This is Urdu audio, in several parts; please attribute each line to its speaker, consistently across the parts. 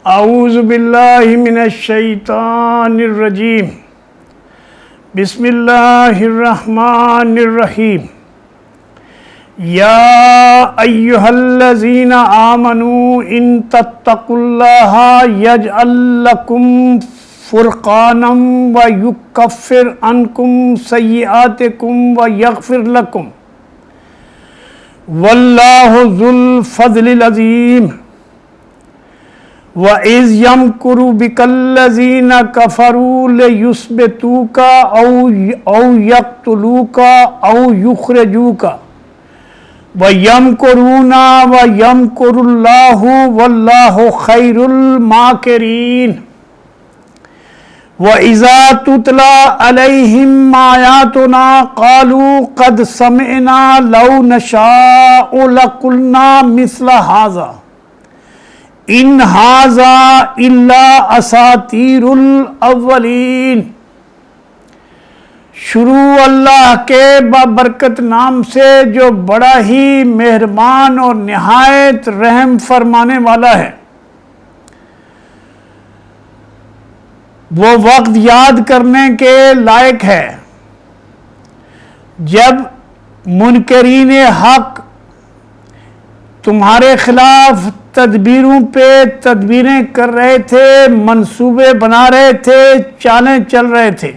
Speaker 1: اعوذ باللہ من الشیطان الرجیم بسم اللہ الرحمن الرحیم یا ایہا الذین آمنوا ان تتقوا اللہ یجعل لکم فرقانا ویکفر عنکم سیئاتکم ویغفر لکم واللہ ذو الفضل العظیم وَإِذْ يَمْكُرُ بِكَ الَّذِينَ كَفَرُوا لِيُثْبِتُوكَ أَوْ يَقْتُلُوكَ أَوْ يُخْرِجُوكَ وَيَمْكُرُونَ وَيَمْكُرُ اللَّهُ وَاللَّهُ خَيْرُ الْمَاكِرِينَ وَإِذَا تُتْلَى عَلَيْهِمْ آيَاتُنَا قَالُوا قَدْ سَمِعْنَا لَوْ نَشَاءُ لَقُلْنَا مِثْلَ هَذَا ان ھذا الا اساطیر الاولین۔ شروع اللہ کے بابرکت نام سے جو بڑا ہی مہربان اور نہایت رحم فرمانے والا ہے۔ وہ وقت یاد کرنے کے لائق ہے جب منکرین حق تمہارے خلاف تدبیروں پہ تدبیریں کر رہے تھے، منصوبے بنا رہے تھے، چالیں چل رہے تھے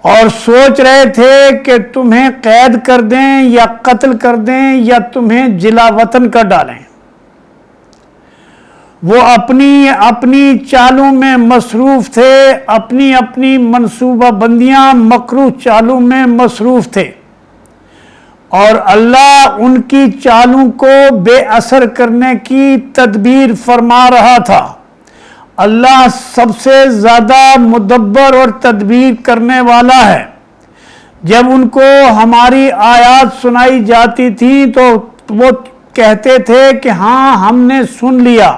Speaker 1: اور سوچ رہے تھے کہ تمہیں قید کر دیں یا قتل کر دیں یا تمہیں جلا وطن کر ڈالیں۔ وہ اپنی چالوں میں مصروف تھے، اپنی منصوبہ بندیاں مکروہ چالوں میں مصروف تھے، اور اللہ ان کی چالوں کو بے اثر کرنے کی تدبیر فرما رہا تھا۔ اللہ سب سے زیادہ مدبر اور تدبیر کرنے والا ہے۔ جب ان کو ہماری آیات سنائی جاتی تھیں تو وہ کہتے تھے کہ ہاں ہم نے سن لیا،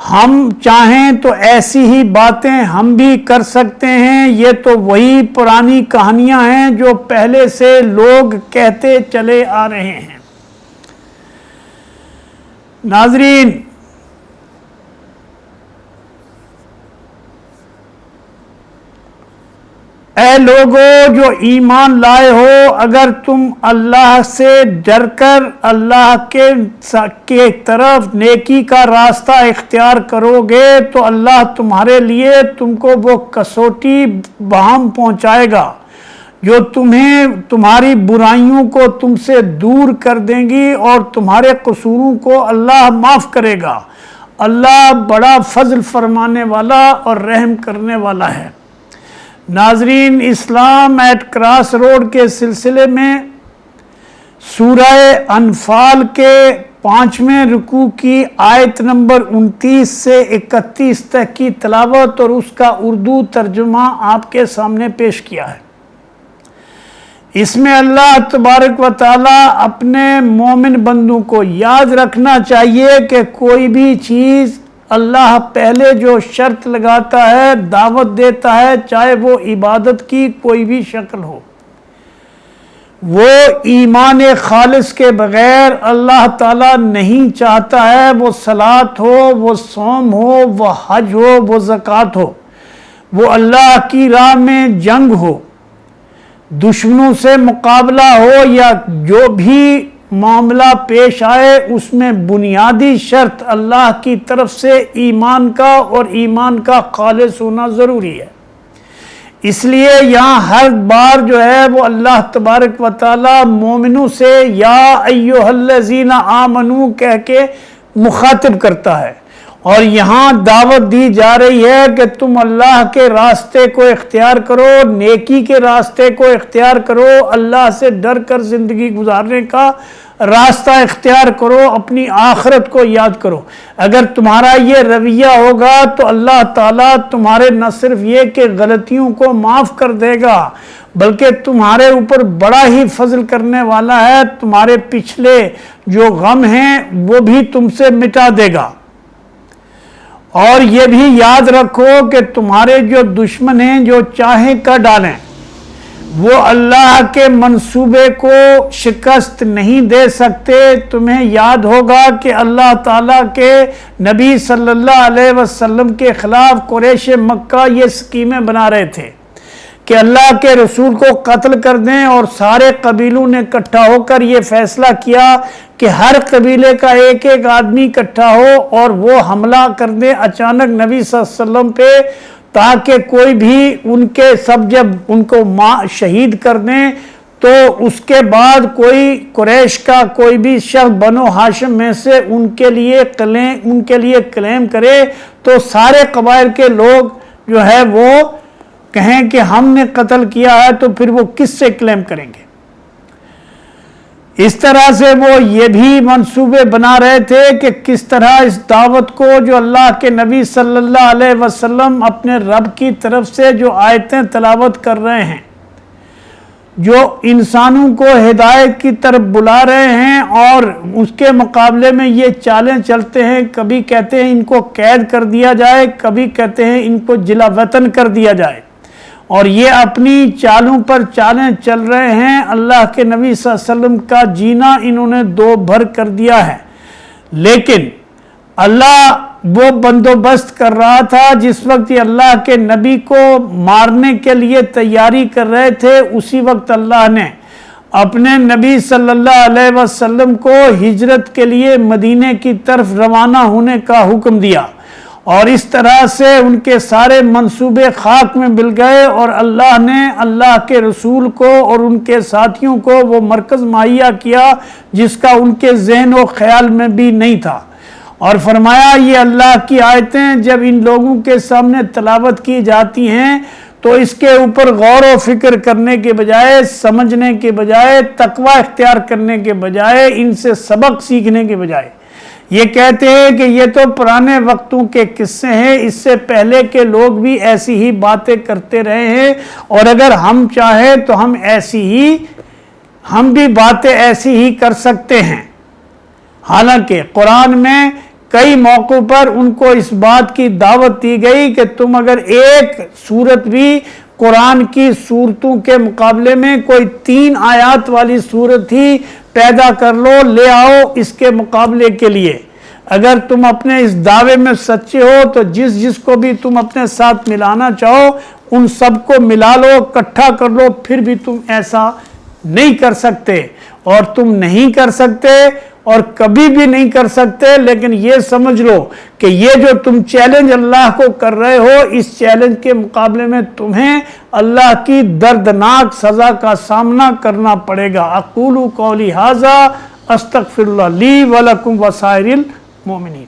Speaker 1: ہم چاہیں تو ایسی ہی باتیں ہم بھی کر سکتے ہیں، یہ تو وہی پرانی کہانیاں ہیں جو پہلے سے لوگ کہتے چلے آ رہے ہیں۔ ناظرین، اے لوگو جو ایمان لائے ہو، اگر تم اللہ سے ڈر کر اللہ کے طرف نیکی کا راستہ اختیار کرو گے تو اللہ تمہارے لیے تم کو وہ کسوٹی بہم پہنچائے گا جو تمہاری برائیوں کو تم سے دور کر دیں گی اور تمہارے قصوروں کو اللہ معاف کرے گا۔ اللہ بڑا فضل فرمانے والا اور رحم کرنے والا ہے۔ ناظرین، اسلام ایٹ کراس روڈ کے سلسلے میں سورہ انفال کے 5ویں رکوع کی آیت نمبر 29 سے 31 تک کی تلاوت اور اس کا اردو ترجمہ آپ کے سامنے پیش کیا ہے۔ اس میں اللہ تبارک و تعالی اپنے مومن بندوں کو یاد رکھنا چاہیے کہ کوئی بھی چیز اللہ پہلے جو شرط لگاتا ہے، دعوت دیتا ہے، چاہے وہ عبادت کی کوئی بھی شکل ہو، وہ ایمان خالص کے بغیر اللہ تعالیٰ نہیں چاہتا ہے۔ وہ صلاۃ ہو، وہ صوم ہو، وہ حج ہو، وہ زکوٰۃ ہو، وہ اللہ کی راہ میں جنگ ہو، دشمنوں سے مقابلہ ہو، یا جو بھی معاملہ پیش آئے، اس میں بنیادی شرط اللہ کی طرف سے ایمان کا اور ایمان کا خالص ہونا ضروری ہے۔ اس لیے یہاں ہر بار جو ہے وہ اللہ تبارک و تعالی مومنوں سے یا ایھا الذین آمنو کہہ کے مخاطب کرتا ہے، اور یہاں دعوت دی جا رہی ہے کہ تم اللہ کے راستے کو اختیار کرو، نیکی کے راستے کو اختیار کرو، اللہ سے ڈر کر زندگی گزارنے کا راستہ اختیار کرو، اپنی آخرت کو یاد کرو۔ اگر تمہارا یہ رویہ ہوگا تو اللہ تعالیٰ تمہارے نہ صرف یہ کہ غلطیوں کو معاف کر دے گا بلکہ تمہارے اوپر بڑا ہی فضل کرنے والا ہے، تمہارے پچھلے جو غم ہیں وہ بھی تم سے مٹا دے گا۔ اور یہ بھی یاد رکھو کہ تمہارے جو دشمن ہیں جو چاہیں کر ڈالیں، وہ اللہ کے منصوبے کو شکست نہیں دے سکتے۔ تمہیں یاد ہوگا کہ اللہ تعالیٰ کے نبی صلی اللہ علیہ وسلم کے خلاف قریش مکہ یہ سکیمیں بنا رہے تھے کہ اللہ کے رسول کو قتل کر دیں، اور سارے قبیلوں نے اکٹھا ہو کر یہ فیصلہ کیا کہ ہر قبیلے کا ایک ایک آدمی اکٹھا ہو اور وہ حملہ کر دیں اچانک نبی صلی اللہ علیہ وسلم پہ، تاکہ کوئی بھی ان کے سب جب ان کو شہید کر دیں تو اس کے بعد کوئی قریش کا کوئی بھی شخص بنو ہاشم میں سے ان کے لیے کلیم کرے تو سارے قبائل کے لوگ جو ہے وہ کہیں کہ ہم نے قتل کیا ہے، تو پھر وہ کس سے کلیم کریں گے؟ اس طرح سے وہ یہ بھی منصوبے بنا رہے تھے کہ کس طرح اس دعوت کو جو اللہ کے نبی صلی اللہ علیہ وسلم اپنے رب کی طرف سے جو آیتیں تلاوت کر رہے ہیں، جو انسانوں کو ہدایت کی طرف بلا رہے ہیں، اور اس کے مقابلے میں یہ چالیں چلتے ہیں، کبھی کہتے ہیں ان کو قید کر دیا جائے، کبھی کہتے ہیں ان کو جلا وطن کر دیا جائے، اور یہ اپنی چالوں پر چالیں چل رہے ہیں۔ اللہ کے نبی صلی اللہ علیہ وسلم کا جینا انہوں نے دو بھر کر دیا ہے، لیکن اللہ وہ بندوبست کر رہا تھا جس وقت یہ اللہ کے نبی کو مارنے کے لیے تیاری کر رہے تھے، اسی وقت اللہ نے اپنے نبی صلی اللہ علیہ وسلم کو ہجرت کے لیے مدینے کی طرف روانہ ہونے کا حکم دیا، اور اس طرح سے ان کے سارے منصوبے خاک میں مل گئے، اور اللہ نے اللہ کے رسول کو اور ان کے ساتھیوں کو وہ مرکز مہیا کیا جس کا ان کے ذہن و خیال میں بھی نہیں تھا، اور فرمایا یہ اللہ کی آیتیں جب ان لوگوں کے سامنے تلاوت کی جاتی ہیں تو اس کے اوپر غور و فکر کرنے کے بجائے، سمجھنے کے بجائے، تقوی اختیار کرنے کے بجائے، ان سے سبق سیکھنے کے بجائے یہ کہتے ہیں کہ یہ تو پرانے وقتوں کے قصے ہیں، اس سے پہلے کے لوگ بھی ایسی ہی باتیں کرتے رہے ہیں، اور اگر ہم چاہیں تو ہم بھی باتیں ایسی ہی کر سکتے ہیں۔ حالانکہ قرآن میں کئی موقعوں پر ان کو اس بات کی دعوت دی گئی کہ تم اگر ایک سورت بھی قرآن کی سورتوں کے مقابلے میں کوئی 3 آیات والی سورت ہی پیدا کر لو، لے آؤ اس کے مقابلے کے لیے، اگر تم اپنے اس دعوے میں سچے ہو تو جس کو بھی تم اپنے ساتھ ملانا چاہو ان سب کو ملا لو، اکٹھا کر لو، پھر بھی تم ایسا نہیں کر سکتے، اور تم نہیں کر سکتے اور کبھی بھی نہیں کر سکتے۔ لیکن یہ سمجھ لو کہ یہ جو تم چیلنج اللہ کو کر رہے ہو، اس چیلنج کے مقابلے میں تمہیں اللہ کی دردناک سزا کا سامنا کرنا پڑے گا۔ اقول قولی ھذا استغفر اللہ لی ولکم وسائر المؤمنین۔